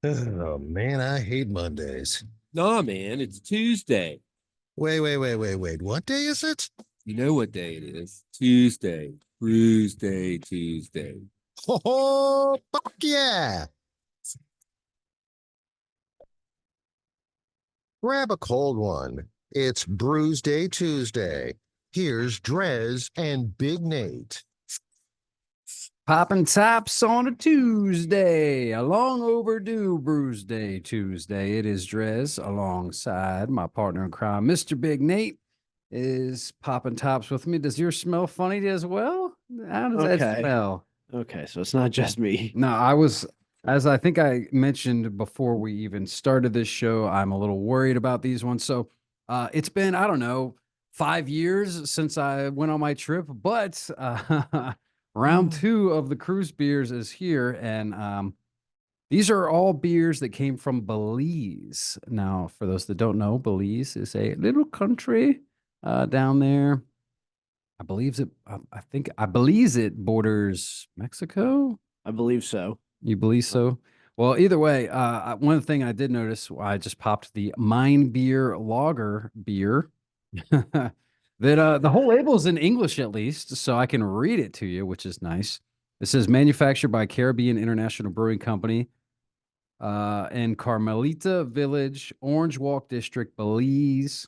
Oh man, I hate Mondays. Nah, man, it's Tuesday. Wait. What day is it? You know what day it is? Tuesday. Brewsday, Tuesday. Oh, fuck yeah. Grab a cold one. It's Brewsday Tuesday. Here's DreZ and Big Nate. Popping tops on a Tuesday, a long overdue Brewsday Tuesday. It is DreZ alongside my partner in crime, Mr. Big Nate, is popping tops with me. Does yours smell funny as well? How does that Okay. smell? Okay, so it's not just me. No, as I think I mentioned before we even started this show, I'm a little worried about these ones. So it's been, I don't know, 5 years since I went on my trip, but round two of the cruise beers is here. And these are all beers that came from Belize. Now, for those that don't know, Belize is a little country down there. I believe it borders Mexico. I believe so. You believe so? Well, either way, one thing I did notice, I just popped the Mine Beer Lager beer. That the whole label is in English at least, so I can read it to you, which is nice. It says manufactured by Caribbean International Brewing Company in Carmelita Village, Orange Walk District, Belize.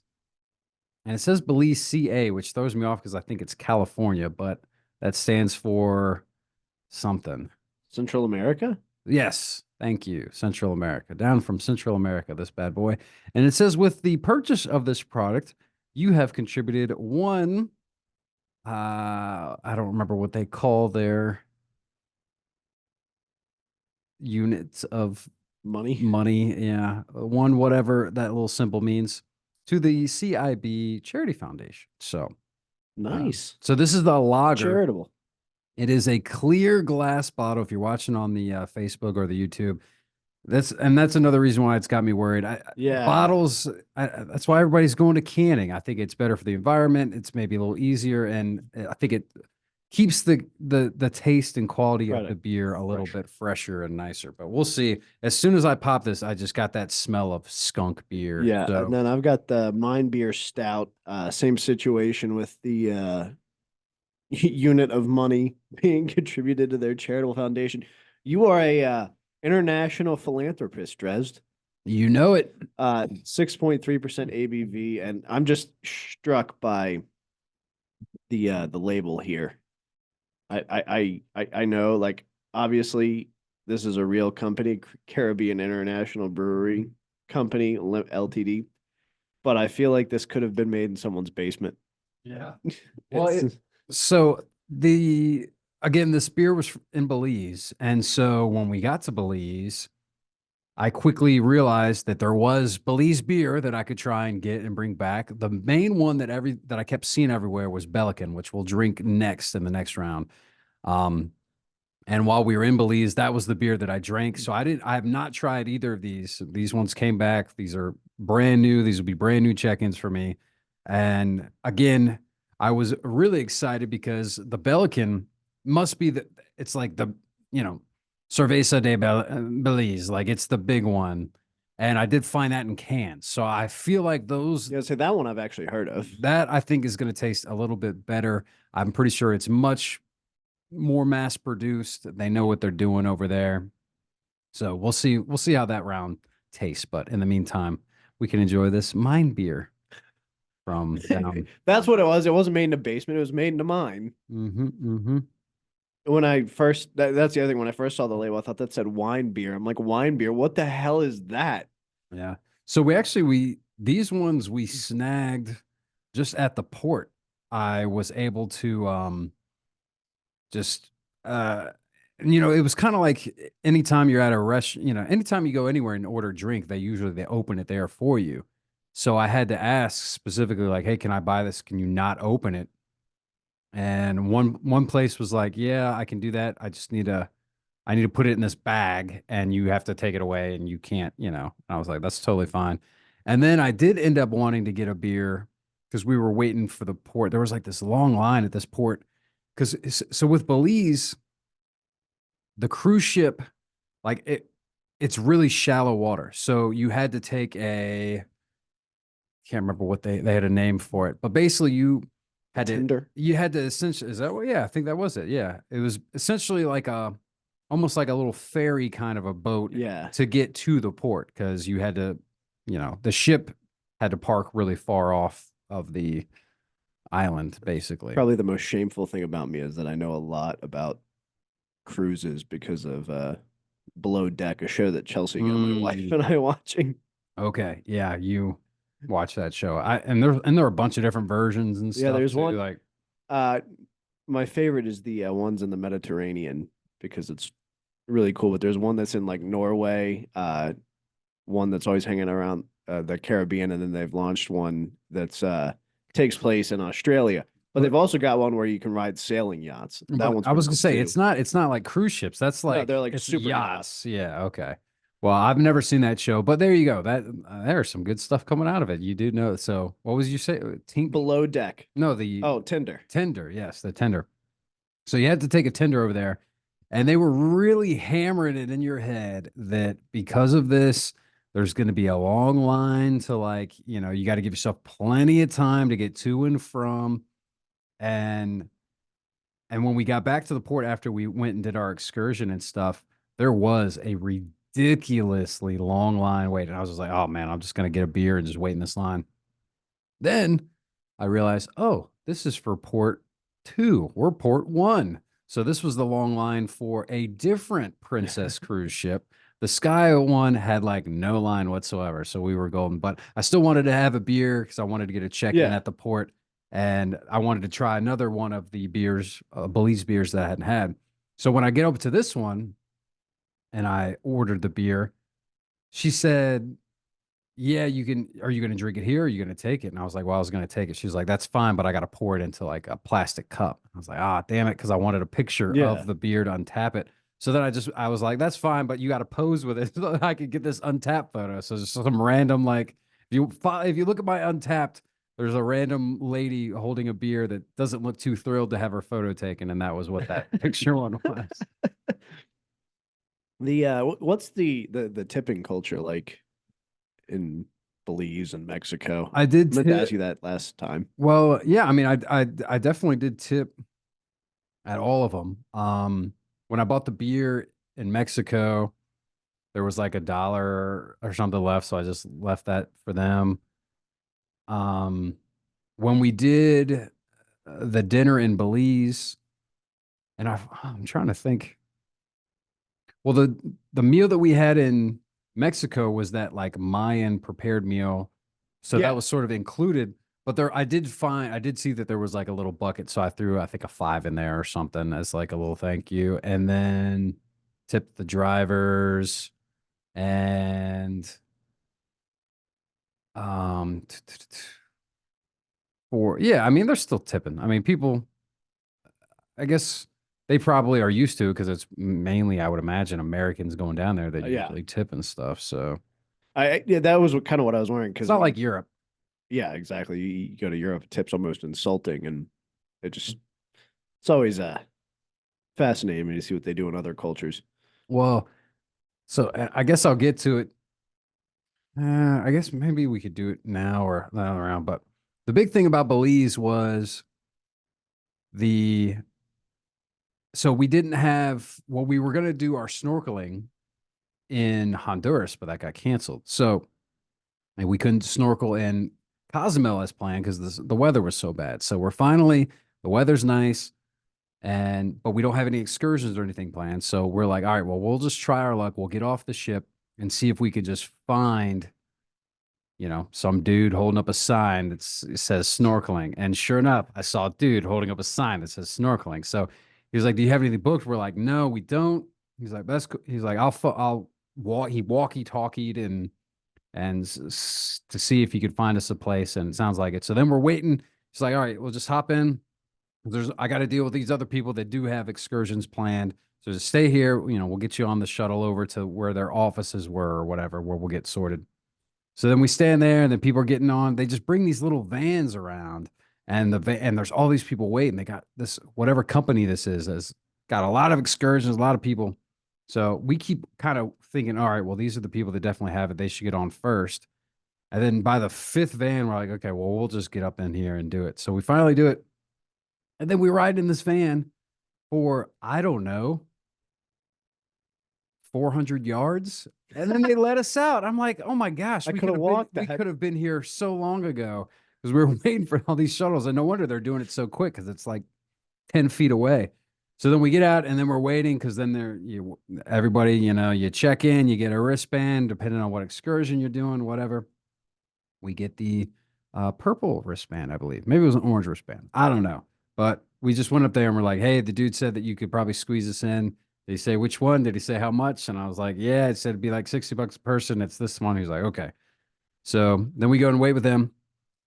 And it says Belize CA, which throws me off because I think it's California, but that stands for something. Central America? Yes, thank you. Central America. Down from Central America, this bad boy. And it says with the purchase of this product, you have contributed one I don't remember what they call their units of Money? money. Yeah, one whatever that little symbol means to the CIB Charity Foundation. Nice. So this is the lager. Charitable. It is a clear glass bottle. If you're watching on the Facebook or the YouTube, that's another reason why it's got me worried. Yeah. Bottles. That's why everybody's going to canning. I think it's better for the environment. It's maybe a little easier, and I think it keeps the taste and quality of the Product beer a little fresher. bit fresher and nicer. But we'll see. As soon as I pop this, I just got that smell of skunk beer. Yeah. So And then I've got the Mine Beer Stout. Same situation with the unit of money being contributed to their charitable foundation. You are a international philanthropist, DreZ. you know it. 6.3% ABV, and I'm just struck by the label here. I know, like, obviously this is a real company, Caribbean International Brewery Company Ltd. But I feel like this could have been made in someone's basement. Yeah. Well, It's- so this beer was in Belize, and so when we got to Belize, I quickly realized that there was Belize beer that I could try and get and bring back. The main one that I kept seeing everywhere was Belican, which we'll drink next in the next round. Um, and while we were in Belize, that was the beer that I drank. So I have not tried either of these. These ones came back. These are brand new. These will be brand new check-ins for me. And again, I was really excited because the Belican must be it's like you know, Cerveza de Belize, like it's the big one. And I did find that in cans. So I feel like Yeah, say that one I've actually heard of. that I think is going to taste a little bit better. I'm pretty sure it's much more mass produced. They know what they're doing over there. So we'll see. We'll see how that round tastes. But in the meantime, we can enjoy this mine beer from down. That's what it was. It wasn't made in a basement. It was made in a mine. Mm-hmm. When I first, that's the other thing. When I first saw the label, I thought that said wine beer. I'm like, wine beer? What the hell is that? Yeah. So these ones we snagged just at the port. I was able to just it was kind of like anytime you're at a anytime you go anywhere and order a drink, they open it there for you. So I had to ask specifically, like, hey, can I buy this? Can you not open it? And one place was like, yeah, I can do that. I need to put it in this bag and you have to take it away and you can't, I was like, that's totally fine. And then I did end up wanting to get a beer because we were waiting for the port. There was like this long line at this port. So with Belize, the cruise ship, like it's really shallow water. So you had to take can't remember what they had a name for it, but basically Tinder. you had to essentially, is that what, yeah, I think that was it. Yeah. It was essentially like almost like a little ferry kind of a boat Yeah. to get to the port. Cause you had to, the ship had to park really far off of the island, basically. Probably the most shameful thing about me is that I know a lot about cruises because of Below Deck, a show that Chelsea got my wife and I watching. Okay. Yeah. You watch that show. There are a bunch of different versions and stuff. Yeah, there's too, one. like, My favorite is the ones in the Mediterranean because it's really cool. But there's one that's in like Norway, one that's always hanging around the Caribbean, and then they've launched one that's takes place in Australia. But they've also got one where you can ride sailing yachts. That but one's I was pretty gonna cool, say too. it's not like cruise ships. That's like they're like it's super yachts. Yeah. Okay. Well, I've never seen that show, but there you go. That there's some good stuff coming out of it. You do know. So what was you say? Tink? Below Deck. No, the Oh, Tinder. tender. Yes, the tender. So you had to take a tender over there, and they were really hammering it in your head that because of this, there's going to be a long line to like, you got to give yourself plenty of time to get to and from. And when we got back to the port after we went and did our excursion and stuff, there was a ridiculously long line wait. And I was just like, oh man, I'm just going to get a beer and just wait in this line. Then I realized, oh, this is for port 2. We're port 1. So this was the long line for a different Princess cruise ship. The Sky one had like no line whatsoever. So we were golden, but I still wanted to have a beer because I wanted to get a check in at the port. And I wanted to try another one of the beers, Belize beers that I hadn't had. So when I get over to this one and I ordered the beer, she said, yeah, you can. Are you going to drink it here? Or are you going to take it? And I was like, well, I was going to take it. She was like, that's fine, but I got to pour it into like a plastic cup. I was like, damn it. Because I wanted a picture of the beer to untap it. So then I was like, that's fine, but you got to pose with it so that I could get this untapped photo. So just some random, like, if you look at my untapped, there's a random lady holding a beer that doesn't look too thrilled to have her photo taken. And that was what that picture one was. What's the tipping culture like in Belize and Mexico? I did meant to ask you that last time. Well, yeah, I mean, I definitely did tip at all of them. When I bought the beer in Mexico, there was like $1 or something left, so I just left that for them. When we did the dinner in Belize, and I'm trying to think. Well, the meal that we had in Mexico was that like Mayan prepared meal. So that was sort of included. But I did see that there was like a little bucket. So I threw, I think, a 5 in there or something as like a little thank you. And then tipped the drivers and I mean, they're still tipping. I mean, people, I guess they probably are used to it because it's mainly, I would imagine, Americans going down there that usually tip and stuff. So that was kind of what I was wondering because it's not like Europe. Yeah, exactly. You go to Europe, tips almost insulting, and it's always fascinating when you see what they do in other cultures. Well, so I guess I'll get to it. I guess maybe we could do it now or not around. But the big thing about Belize was so we didn't have, well, we were going to do our snorkeling in Honduras, but that got canceled. So and we couldn't snorkel in Cozumel as planned because the weather was so bad. So the weather's nice, but we don't have any excursions or anything planned. So we're like, all right, well, we'll just try our luck. We'll get off the ship and see if we could just find, some dude holding up a sign that says snorkeling. And sure enough, I saw a dude holding up a sign that says snorkeling. So he was like, do you have anything booked? We're like, no, we don't. He's like, that's cool. He's like, I'll walk. He walkie-talkied to see if he could find us a place, and it sounds like it. So then we're waiting. He's like, all right, we'll just hop in. I got to deal with these other people that do have excursions planned. So just stay here. We'll get you on the shuttle over to where their offices were or whatever, where we'll get sorted. So then we stand there, and then people are getting on. They just bring these little vans around, and there's all these people waiting. They got this, whatever company this is, has got a lot of excursions, a lot of people. So we keep kind of thinking, all right, well, these are the people that definitely have it. They should get on first. And then by the fifth van, we're like, okay, well, we'll just get up in here and do it. So we finally do it. And then we ride in this van for, I don't know, 400 yards. And then they let us out. I'm like, oh my gosh, I we could have been- walked we that. could have been here so long ago because we were waiting for all these shuttles. And no wonder they're doing it so quick because it's like 10 feet away. So then we get out and then we're waiting because then everybody, you check in, you get a wristband, depending on what excursion you're doing, whatever. We get the purple wristband, I believe. Maybe it was an orange wristband. I don't know. But we just went up there and we're like, hey, the dude said that you could probably squeeze us in. Did he say which one? Did he say how much? And I was like, yeah, it said it'd be like $60 a person. It's this one. He's like, okay. So then we go and wait with them.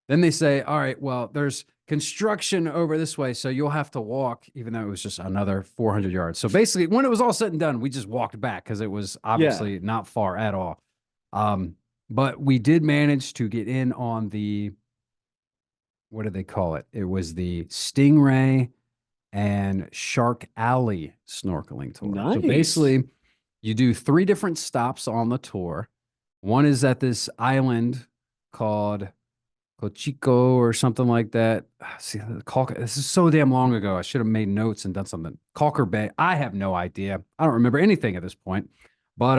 Then they say, all right, well, there's construction over this way, so you'll have to walk, even though it was just another 400 yards. So basically, when it was all said and done, we just walked back because it was obviously not far at all. But we did manage to get in on the, what did they call it? It was the Stingray and Shark Alley snorkeling tour. So Nice. basically, you do 3 different stops on the tour. One is at this island called Cochico or something like that. See, this is so damn long ago. I should have made notes and done something. Calker Bay. I have no idea. I don't remember anything at this point. But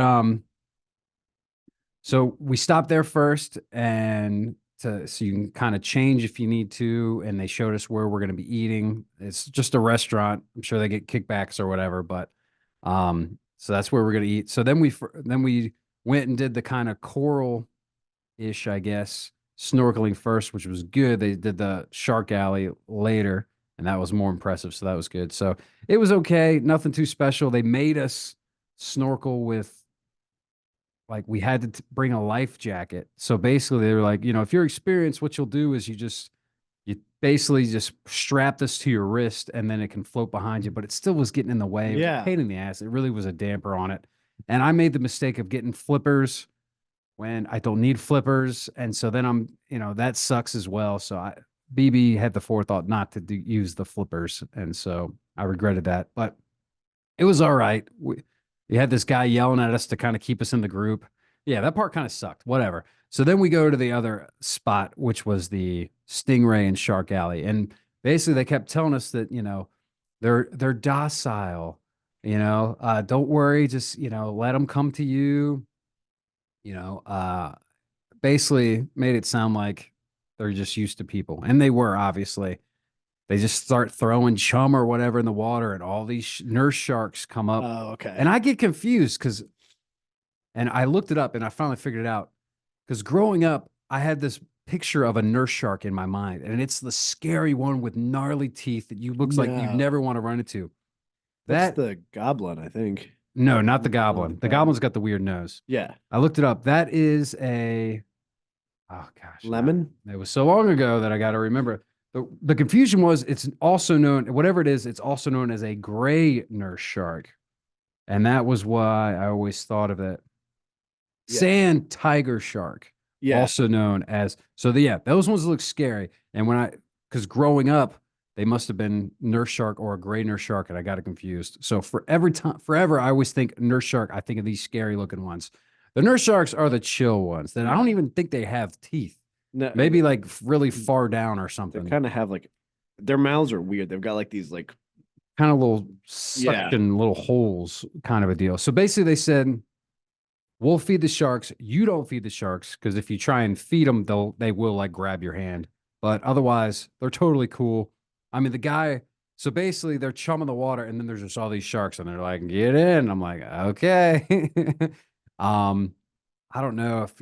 so we stopped there first, and so you can kind of change if you need to. And they showed us where we're going to be eating. It's just a restaurant. I'm sure they get kickbacks or whatever, but so that's where we're going to eat. So then we went and did the kind of coral-ish, I guess, snorkeling first, which was good. They did the Shark Alley later, and that was more impressive. So that was good. So it was okay. Nothing too special. They made us snorkel with, like, we had to bring a life jacket. So basically they were like, if you're experienced, what you'll do is you basically just strap this to your wrist and then it can float behind you, but it still was getting in the way. It was a pain in the ass. It really was a damper on it. And I made the mistake of getting flippers when I don't need flippers. And so then that sucks as well. So BB had the forethought not to use the flippers. And so I regretted that, but it was all right. We had this guy yelling at us to kind of keep us in the group. Yeah, that part kind of sucked. Whatever. So then we go to the other spot, which was the Stingray and Shark Alley. And basically they kept telling us that, they're docile, don't worry, just, let them come to you. Basically made it sound like they're just used to people. And they were, obviously. They just start throwing chum or whatever in the water, and all these nurse sharks come up. Oh, okay. And I get confused and I looked it up and I finally figured it out. Because growing up, I had this picture of a nurse shark in my mind, and it's the scary one with gnarly teeth that looks like you No. never want to run into. That's the goblin, I think. No, not the No, goblin. The goblin's got the weird nose. Yeah. I looked it up. That is oh gosh. Lemon? It was so long ago that I got to remember. The confusion was it's also known, whatever it is, it's also known as a gray nurse shark. And that was why I always thought of it. Yeah. Sand tiger shark, Yeah. also known as, those ones look scary. And because growing up, they must have been nurse shark or a gray nurse shark, and I got it confused. So forever, I always think nurse shark, I think of these scary looking ones. The nurse sharks are the chill ones that I don't even think they have teeth. No, Maybe like really far down or something. they kind of have their mouths are weird. They've got like these kind of little suction little holes kind of a deal. So basically they said, we'll feed the sharks. You don't feed the sharks, because if you try and feed them, they will like grab your hand. But otherwise, they're totally cool. I mean, so basically they're chumming the water, and then there's just all these sharks, and they're like, get in. I'm like, okay. I don't know if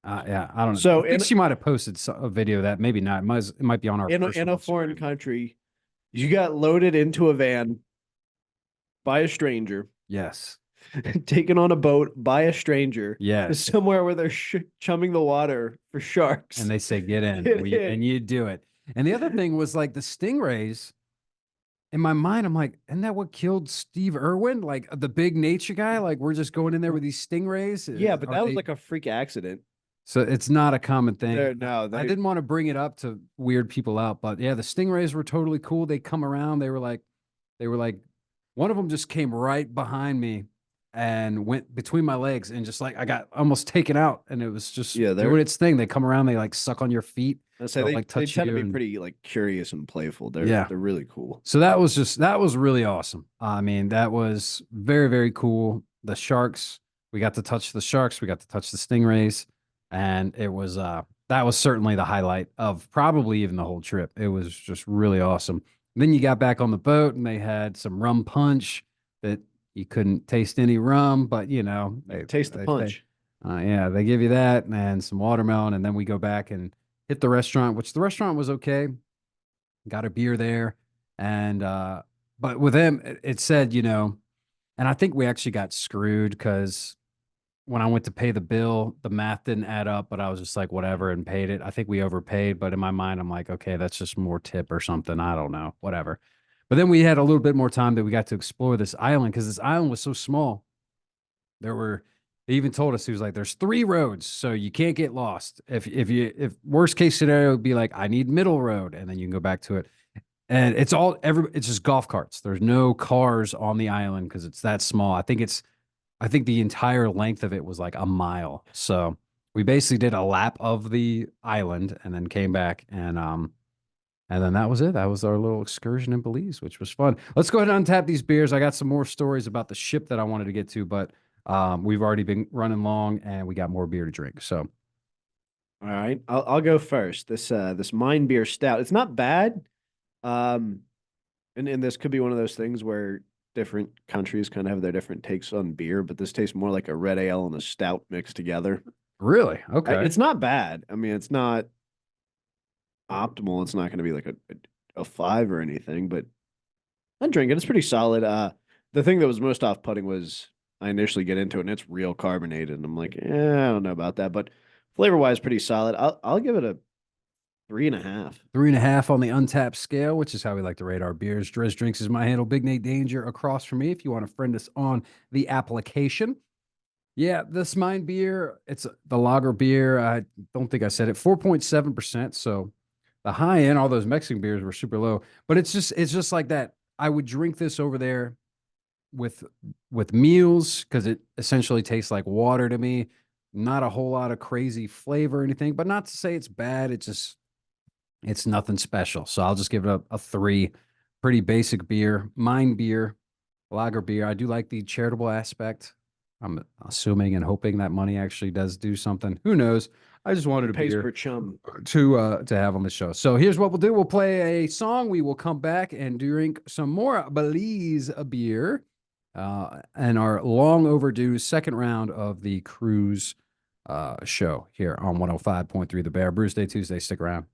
I don't know. So I think she might have posted a video of that, maybe not. It might be on our in a foreign country. You got loaded into a van by a stranger, Yes. taken on a boat by a stranger to Yes. somewhere where they're chumming the water for sharks. And they say, get in. Get in. And you do it. And the other thing was like the stingrays. In my mind, I'm like, isn't that what killed Steve Irwin? Like the big nature guy? Like, we're just going in there with these stingrays? Yeah, but Are that was they- like a freak accident. So it's not a common thing. No, I didn't want to bring it up to weird people out, but yeah, the stingrays were totally cool. They come around. They were like One of them just came right behind me and went between my legs, and just like I got almost taken out, and it was just Yeah, they're- doing its thing. They come around, they like suck on your feet. I say they'll, they like they touch tend to you be and- pretty like curious and playful. Yeah. They're really cool. So that was really awesome. I mean, that was very, very cool. The sharks, we got to touch the sharks, we got to touch the stingrays, and it was that was certainly the highlight of probably even the whole trip. It was just really awesome. Then you got back on the boat and they had some rum punch that you couldn't taste any rum, but you know, Taste the punch. yeah, they give you that and some watermelon, and then we go back and hit the restaurant, which the restaurant was okay. Got a beer there, and but with them, it said, you know, and I think we actually got screwed because when I went to pay the bill, the math didn't add up, but I was just like, whatever, and paid it. I think we overpaid, but in my mind, I'm like, okay, that's just more tip or something. I don't know, whatever. But then we had a little bit more time that we got to explore this island because this island was so small. They even told us, he was like, there's 3 roads, so you can't get lost. If worst case scenario would be like, I need middle road, and then you can go back to it. And it's just golf carts. There's no cars on the island because it's that small. I think the entire length of it was like a mile. So we basically did a lap of the island and then came back, and then that was it. That was our little excursion in Belize, which was fun. Let's go ahead and untap these beers. I got some more stories about the ship that I wanted to get to, but we've already been running long and we got more beer to drink. So All right, I'll go first. This Mine Beer Stout. It's not bad. And this could be one of those things where different countries kind of have their different takes on beer, but this tastes more like a red ale and a stout mixed together. really, okay, It's not bad. I mean, it's not optimal. It's not going to be like a 5 or anything, but I drink it. It's pretty solid. The thing that was most off-putting was I initially get into it and it's real carbonated, and I'm like, I don't know about that, but flavor-wise, pretty solid. I'll give it a 3.5. 3.5 on the untapped scale, which is how we like to rate our beers. DreZ Drinks is my handle. Big Nate Danger across from me. If you want to friend us on the application. Yeah, this Mine beer, it's the lager beer. I don't think I said it. 4.7%. So the high end, all those Mexican beers were super low. But it's just like that. I would drink this over there with meals because it essentially tastes like water to me. Not a whole lot of crazy flavor or anything, but not to say it's bad. It's nothing special. So I'll just give it a 3. Pretty basic beer. Mine beer, lager beer. I do like the charitable aspect. I'm assuming and hoping that money actually does do something. Who knows? I just wanted a Pays beer per chum. to have on the show. So here's what we'll do. We'll play a song. We will come back and drink some more Belize beer and our long overdue second round of the cruise show here on 105.3 The Bear. Brewsday Tuesday. Stick around.